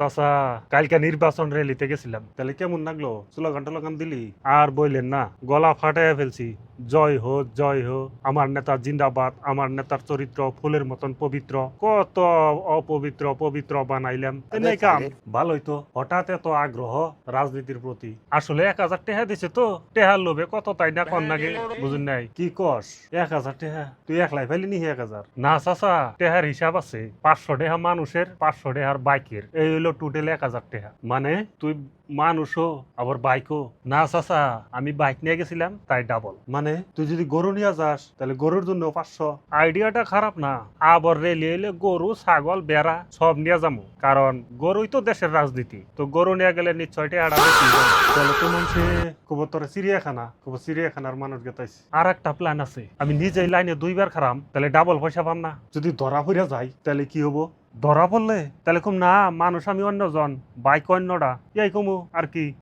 চাচা কালকে নির্বাচন র্যালিতে গেছিলাম, তাহলে কেমন লাগলো? স্লোগান টোলোগান দিলি? আর বললেন না, গলা ফাটাইয়া ফেলছি। জয় হো জয় হো, আমার নেতা জিন্দাবাদ, আমার নেতার চরিত্র ফুলের মতন পবিত্র। কত অপবিত্র পবিত্র বানাইলাম, তাই কাম ভালোই তো। হঠাৎ এত আগ্রহ রাজনীতির প্রতি। আসলে 1,000 টাকা দিছে তো, টেহার লোভে কত তাই না কন নাগে, বুঝুন নাই কি কস? 1,000 টাকা তুই একলাই ফেলি নি? 1,000 না চাচা, টেহার হিসাব আছে। 500 টাকা মানুষের, 500 টাকার বাইকের, এই হইলো টোটাল 1,000 টাকা। মানে তুই মানুষও আবার বাইকও? না চাচা, আমি বাইক নিয়ে গেছিলাম তাই ডাবল। মানে তুই যদি গরু নিয়ে যাস তাহলে গরুর জন্য 500। আইডিয়াটা খারাপ না। আবার রেলি এলে গরু ছাগল বেড়া সব নিয়ে যাবো, কারণ গরুই তো দেশের রাজনীতি। তো গরু নিয়ে গেলে নিশ্চয় টাকাটা বেশি যাবে। তাহলে তো মানুষে কব তোর চিড়িয়াখানা, কব চিড়িয়াখানার মানুষ গেতাইছে। আর একটা প্ল্যান আছে, আমি নিজেই লাইনে 2বার খারাম, তাহলে ডাবল পয়সা পাম না? যদি ধরা পড়ে যায় তাহলে কি হবো? ধরা পড়লে তাহলে কম না মানুষ আমি অন্যজন, বাইক অন্যটা, এই কমু আর কি।